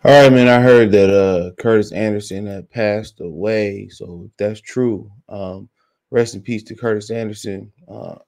All right, man. I heard that Curtis Anderson had passed away. So if that's true, rest in peace to Curtis Anderson,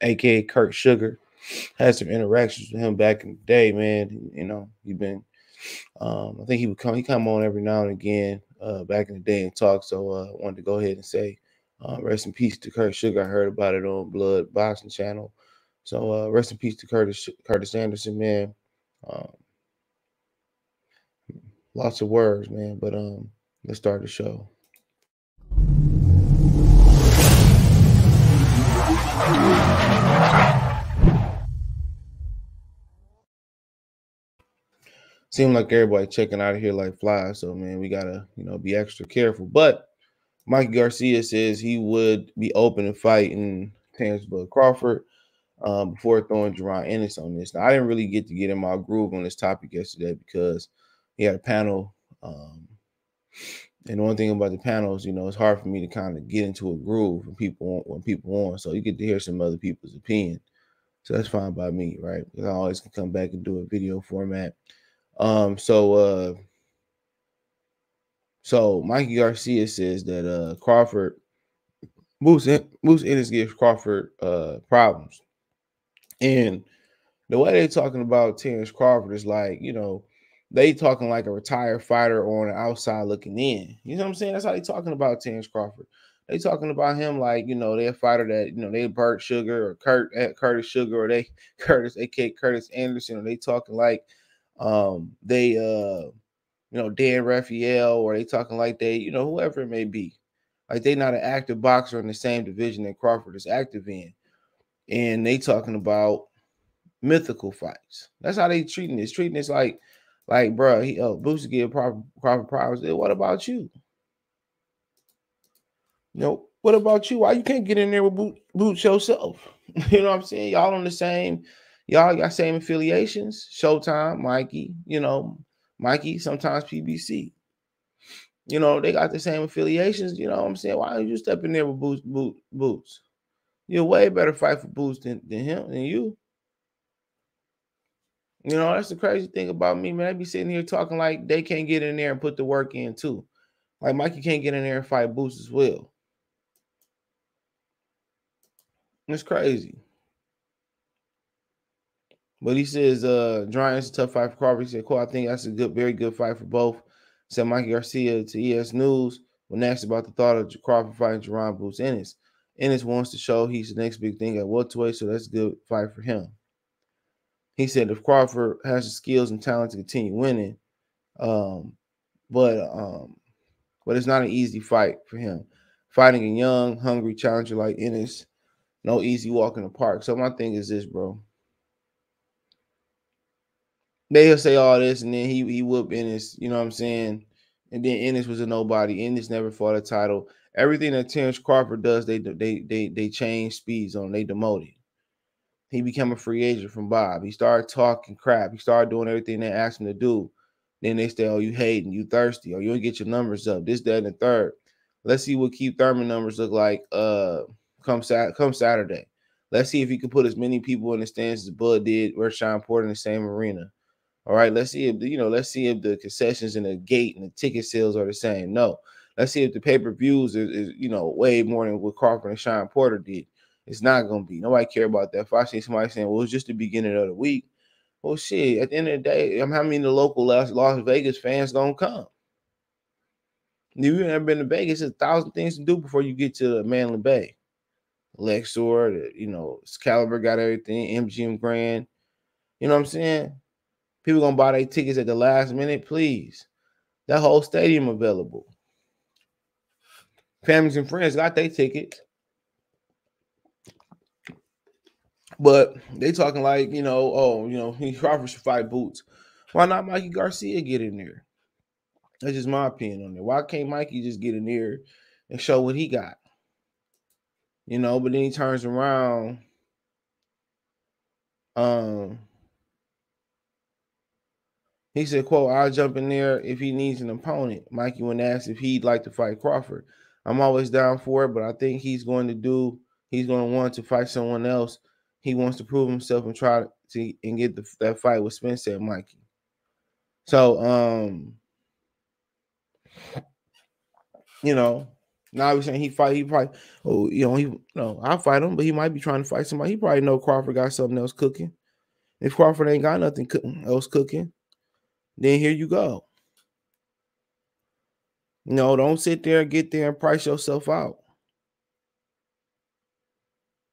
aka Kurt Sugar. Had some interactions with him back in the day, man. You know, he been I think he come on every now and again back in the day and talk. So I wanted to go ahead and say rest in peace to Kurt Sugar. I heard about it on Blood Boxing Channel. So rest in peace to Curtis Anderson, man. Um, Lots of words, man. But let's start the show. Seem like everybody checking out of here like flies, so man, we gotta be extra careful. But Mikey Garcia says he would be open to fighting Terence Crawford before throwing Jerron Ennis on this. Now, I didn't really get to get in my groove on this topic yesterday because he had a panel. And one thing about the panels, it's hard for me to kind of get into a groove when people on. So you get to hear some other people's opinion. So that's fine by me, right? Because I always can come back and do a video format. So Mikey Garcia says that Crawford Moose Ennis gives Crawford problems. And the way they're talking about Terence Crawford is like, they talking like a retired fighter on the outside looking in. You know what I'm saying? That's how they talking about Terence Crawford. They talking about him like, they're a fighter that, they Burt Sugar or Curtis Sugar or they Curtis, aka Curtis Anderson, or they talking like they Dan Raphael, or they talking like they, whoever it may be. Like they not an active boxer in the same division that Crawford is active in. And they talking about mythical fights. That's how they treating this. Treating this like, bro, Boosie give proper problems. What about you? What about you? Why you can't get in there with Boots yourself? You know what I'm saying? Y'all on the same, y'all got same affiliations. Showtime, Mikey, Mikey, sometimes PBC. They got the same affiliations. You know what I'm saying? Why don't you step in there with Boots? You're a way better fight for Boots than him, than you. That's the crazy thing about me, man. I be sitting here talking like they can't get in there and put the work in too. Like Mikey can't get in there and fight Boots as well. It's crazy. But he says, Dryan's a tough fight for Crawford. He said, cool, I think that's a very good fight for both. Said Mikey Garcia to ES News when asked about the thought of Crawford fighting Jerron Boots Ennis. Ennis wants to show he's the next big thing at welterweight, so that's a good fight for him. He said if Crawford has the skills and talent to continue winning, but it's not an easy fight for him. Fighting a young, hungry challenger like Ennis, no easy walk in the park. So my thing is this, bro. They'll say all this, and then he whooped Ennis, you know what I'm saying? And then Ennis was a nobody. Ennis never fought a title. Everything that Terence Crawford does, they change speeds on. They demoted. He became a free agent from Bob. He started talking crap. He started doing everything they asked him to do. Then they say, oh, you hating, you thirsty, or you don't get your numbers up. This, that, and the third. Let's see what Keith Thurman numbers look like come Saturday. Let's see if he can put as many people in the stands as Bud did or Sean Porter in the same arena. All right, let's see if the concessions and the gate and the ticket sales are the same. No. Let's see if the pay-per-views is way more than what Crawford and Sean Porter did. It's not gonna be. Nobody care about that. If I see somebody saying, well, it's just the beginning of the week, well, shit, at the end of the day, how many of the local Las Vegas fans gonna come? If you've never been to Vegas, there's 1,000 things to do before you get to Mandalay Bay. Lexor, Excalibur got everything, MGM Grand. You know what I'm saying? People gonna buy their tickets at the last minute, please. That whole stadium available. Families and friends got their tickets. But they talking like, Crawford should fight Boots. Why not Mikey Garcia get in there? That's just my opinion on it. Why can't Mikey just get in there and show what he got? But then he turns around. He said, quote, I'll jump in there if he needs an opponent. Mikey, when asked if he'd like to fight Crawford, I'm always down for it, but I think he's going to want to fight someone else. He wants to prove himself and try to get that fight with Spence, said Mikey. So, You know, now he's saying he probably, oh, I'll fight him, but he might be trying to fight somebody. He probably know Crawford got something else cooking. If Crawford ain't got nothing else cooking, then here you go. No, don't sit there and get there and price yourself out.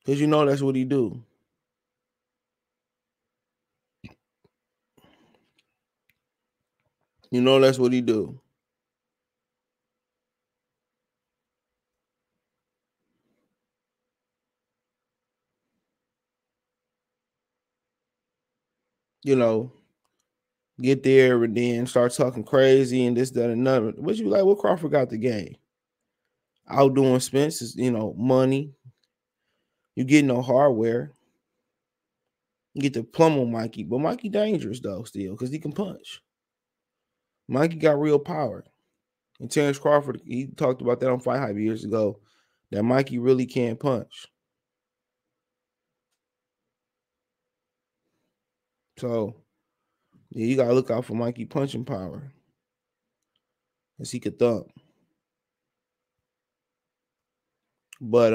Because you know that's what he do. You know that's what he do. You know, get there and then start talking crazy and this, that, and another. What you like? What Crawford got the game? Outdoing Spence, money. You get no hardware. You get the plum on Mikey, but Mikey dangerous though still because he can punch. Mikey got real power. And Terence Crawford, he talked about that on Fight Hype years ago, that Mikey really can't punch. So, yeah, you got to look out for Mikey punching power. Because he could thump. But,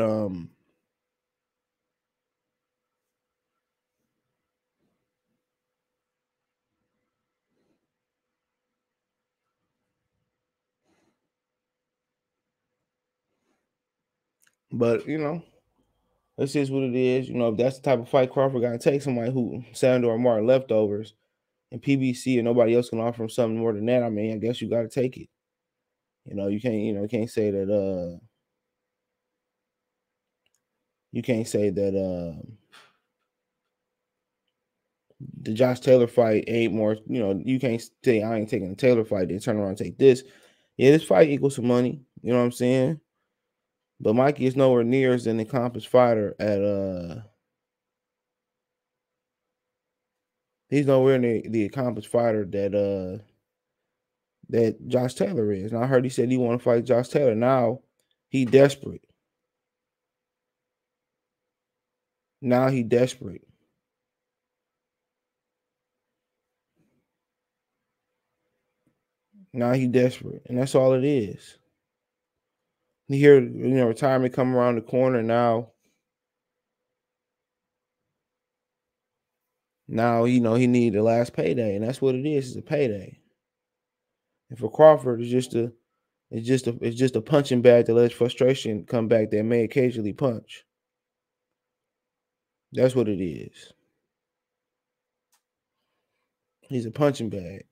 this is what it is. If that's the type of fight Crawford got to take, somebody who Sandor or Martin leftovers and PBC and nobody else can offer him something more than that, I mean, I guess you got to take it. You can't say that, the Josh Taylor fight ain't more, you can't say I ain't taking the Taylor fight, then turn around and take this. Yeah, this fight equals some money. You know what I'm saying? But Mikey is nowhere near as an accomplished fighter he's nowhere near the accomplished fighter that Josh Taylor is. And I heard he said he want to fight Josh Taylor. Now he desperate. Now he desperate. Now he desperate. And that's all it is. You hear, retirement come around the corner now. Now, he need the last payday, and that's what it is. It's a payday. And for Crawford, it's just a punching bag to let frustration come back that may occasionally punch. That's what it is. He's a punching bag.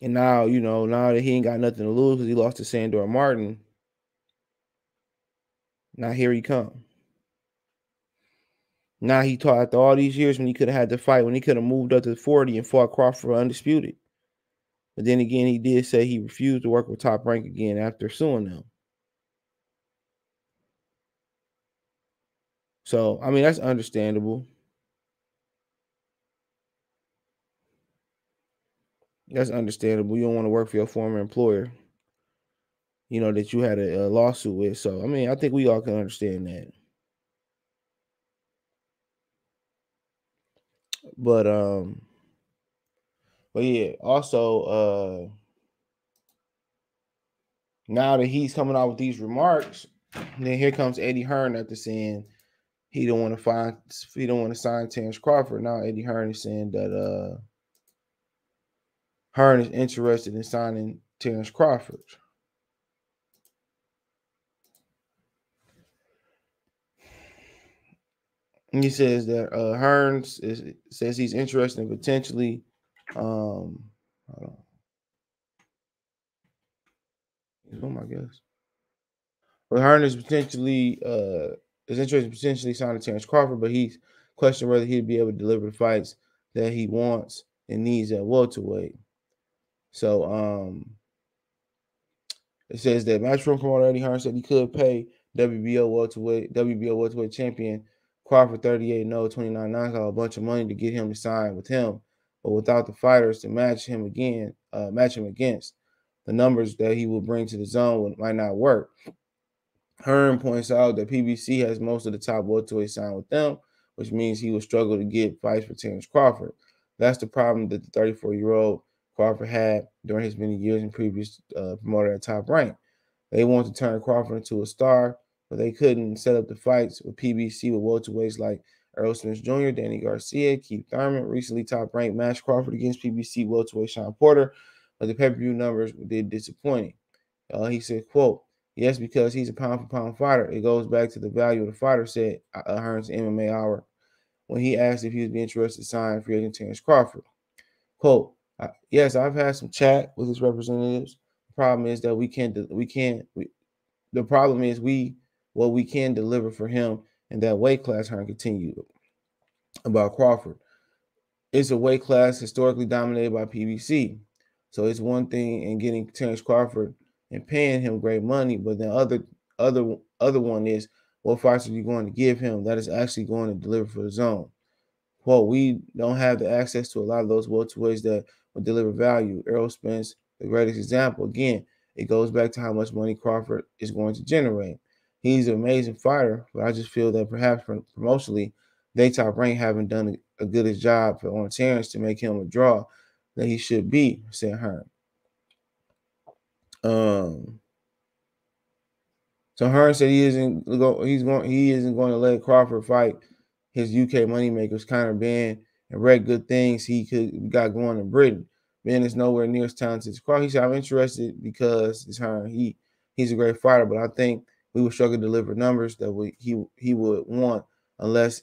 And now, now that he ain't got nothing to lose because he lost to Sandor Martin, now here he come. Now he taught after all these years when he could have had the fight, when he could have moved up to 40 and fought Crawford undisputed. But then again, he did say he refused to work with Top Rank again after suing them. So, I mean, that's understandable. That's understandable. You don't want to work for your former employer, that you had a lawsuit with. So, I mean, I think we all can understand that. But yeah, also now that he's coming out with these remarks, then here comes Eddie Hearn after saying he don't want to sign Terence Crawford. Now Eddie Hearn is saying that Hearn is interested in signing Terence Crawford. And he says that Hearn says he's interested in potentially hold on. I guess. But Hearn is interested in potentially signing Terence Crawford, but he's questioning whether he'd be able to deliver the fights that he wants and needs at welterweight. So it says that Matchroom promoter Eddie Hearn said he could pay WBO welterweight champion Crawford 38-0, 29 knockout a bunch of money to get him to sign with him, but without the fighters to match him against, the numbers that he will bring to the zone might not work. Hearn points out that PBC has most of the top welterweights signed with them, which means he will struggle to get fights for Terence Crawford. That's the problem that the 34-year-old Crawford had during his many years in previous promoter at Top Rank. They wanted to turn Crawford into a star, but they couldn't set up the fights with PBC with welterweights like Errol Spence Jr., Danny Garcia, Keith Thurman. Recently, Top Rank matched Crawford against PBC welterweight Sean Porter, but the pay-per-view numbers did disappointing. He said, quote, "Yes, because he's a pound-for-pound fighter. It goes back to the value of the fighter," said Hearn's MMA Hour when he asked if he would be interested to sign free agent Terence Crawford. Quote, "Yes, I've had some chat with his representatives. The problem is that the problem is what we can deliver for him in that weight class," Hearn continued about Crawford. "It's a weight class historically dominated by PBC. So it's one thing in getting Terence Crawford and paying him great money, but then other one is what fights are you going to give him that is actually going to deliver for the zone? Quote, we don't have the access to a lot of those welterweights that will deliver value. Errol Spence, the greatest example. Again, it goes back to how much money Crawford is going to generate. He's an amazing fighter, but I just feel that perhaps promotionally, they Top Rank haven't done a good job on Terence to make him a draw that he should be," said Hearn. So Hearn said he isn't going to let Crawford fight his UK moneymakers, Conor Ben, and read good things he got going in Britain. Ben is nowhere near as talented as Crawford. He said, "I'm interested because it's Hearn. He's a great fighter, but I think we would struggle to deliver numbers that he would want unless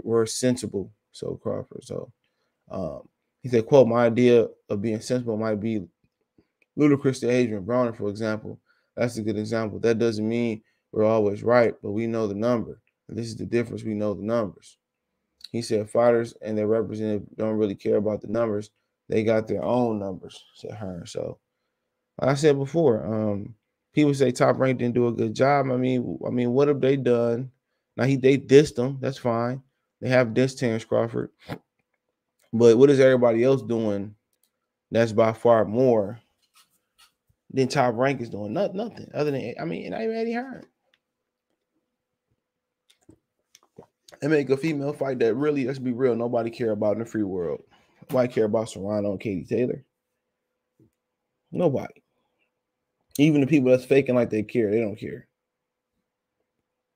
we're sensible." So Crawford. So he said, quote, "My idea of being sensible might be ludicrous to Adrian Broner, for example. That's a good example. That doesn't mean we're always right, but we know the number. And this is the difference. We know the numbers." He said fighters and their representative don't really care about the numbers. They got their own numbers, said Hearn. So like I said before, people say Top Rank didn't do a good job. I mean, what have they done? Now they dissed them. That's fine. They have dissed Terence Crawford. But what is everybody else doing that's by far more than Top Rank is doing? Nothing other than, not even Eddie Hearn. They make a female fight that really, let's be real, nobody care about in the free world. Nobody care about Serrano and Katie Taylor. Nobody. Even the people that's faking like they care, they don't care.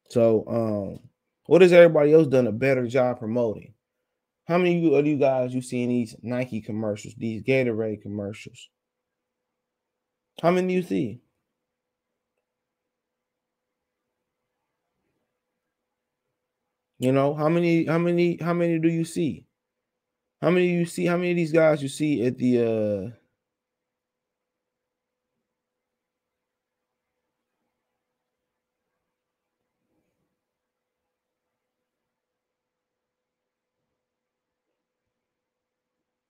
So, what has everybody else done a better job promoting? How many of you guys you seen these Nike commercials, these Gatorade commercials? How many you see? You know, how many do you see? How many you see? How many of these guys you see at the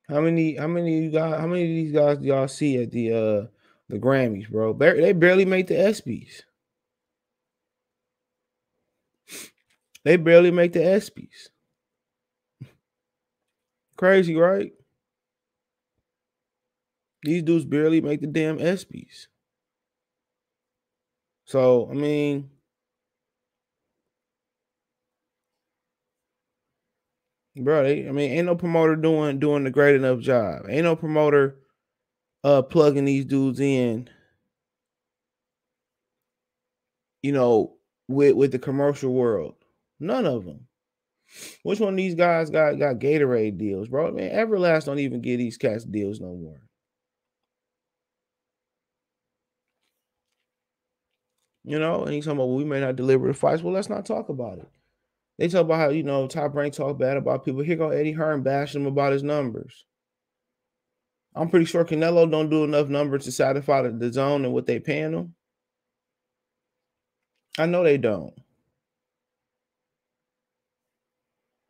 how many of these guys do y'all see at the Grammys, bro? They barely make the ESPYs. They barely make the ESPYs. Crazy, right? These dudes barely make the damn ESPYs. So, I mean, bro, ain't no promoter doing a great enough job. Ain't no promoter plugging these dudes in, you know, with the commercial world. None of them. Which one of these guys got Gatorade deals, bro? Man, Everlast don't even get these cats deals no more. You know, and he's talking about, well, we may not deliver the fights. Well, let's not talk about it. They talk about how, Top Rank talk bad about people. Here go Eddie Hearn bashing him about his numbers. I'm pretty sure Canelo don't do enough numbers to satisfy the zone and what they paying him. I know they don't.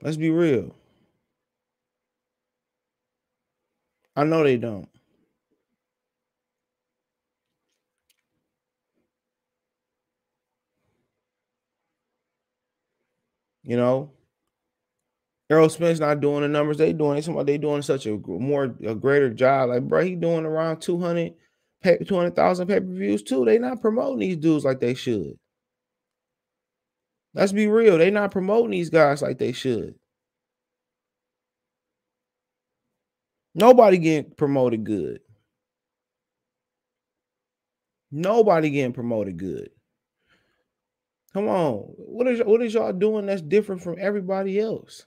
Let's be real. I know they don't. You know, Errol Spence not doing the numbers they doing. They doing such a greater job. Like, bro, he doing around 200,000 pay-per-views too. They not promoting these dudes like they should. Let's be real. They not promoting these guys like they should. Nobody getting promoted good. Nobody getting promoted good. Come on. What is y'all doing that's different from everybody else?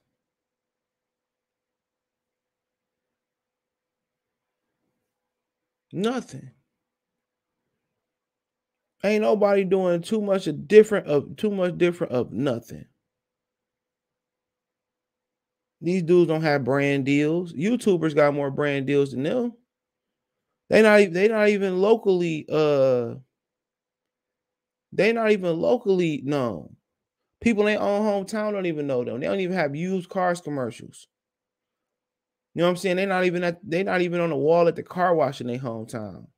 Nothing. Ain't nobody doing too much different of nothing. These dudes don't have brand deals. YouTubers got more brand deals than them. They not even locally known. People in their own hometown don't even know them. They don't even have used cars commercials. You know what I'm saying? They not even on the wall at the car wash in their hometown.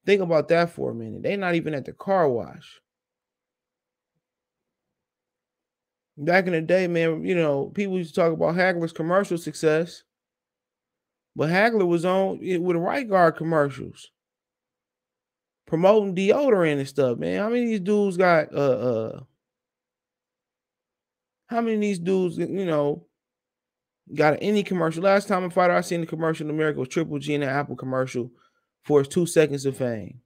Think about that for a minute. They not even at the car wash. Back in the day, man, you know, people used to talk about Hagler's commercial success, but Hagler was on it with Right Guard commercials, promoting deodorant and stuff, man. How many of these dudes got how many of these dudes, you know, got any commercial? Last time a fighter I seen the commercial in America was Triple G in the Apple commercial for his 2 seconds of fame.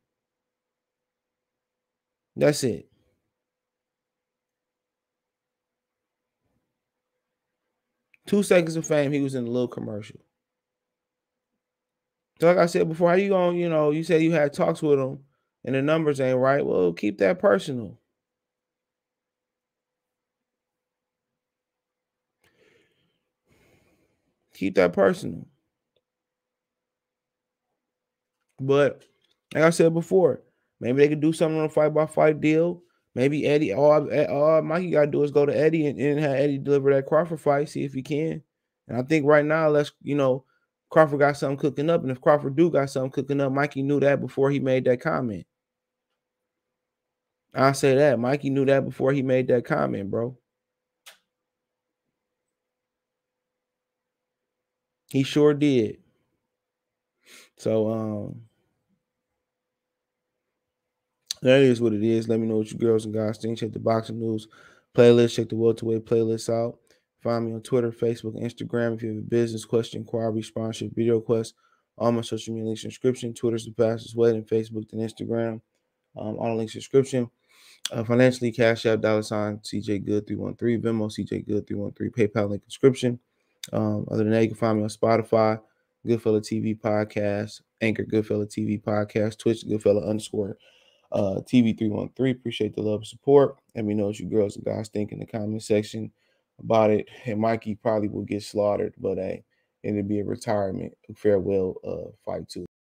That's it. Two seconds of fame, he was in a little commercial. So like I said before, how you going, you know, you said you had talks with him and the numbers ain't right. Well, keep that personal. Keep that personal. But like I said before, maybe they could do something on a fight by fight deal. Maybe Eddie, all Mikey got to do is go to Eddie and have Eddie deliver that Crawford fight, see if he can. And I think right now, Crawford got something cooking up. And if Crawford do got something cooking up, Mikey knew that before he made that comment. I say that. Mikey knew that before he made that comment, bro. He sure did. So that is what it is. Let me know what you girls and guys think. Check the boxing news playlist. Check the welterweight playlist out. Find me on Twitter, Facebook, Instagram. If you have a business question, inquiry, sponsorship, video request, all my social media links in the description. Twitter's the fastest way, and Facebook and Instagram. All the links in the description. Financially, Cash App, $ CJ Good 313, Venmo CJ Good 313, PayPal link in the description. Other than that, you can find me on Spotify, Goodfella TV Podcast, Anchor Goodfella TV Podcast, Twitch Goodfella _ TV 313. Appreciate the love and support. Let me know what you girls and guys think in the comment section about it. And Mikey probably will get slaughtered, but hey, it'll be a retirement, a farewell fight too.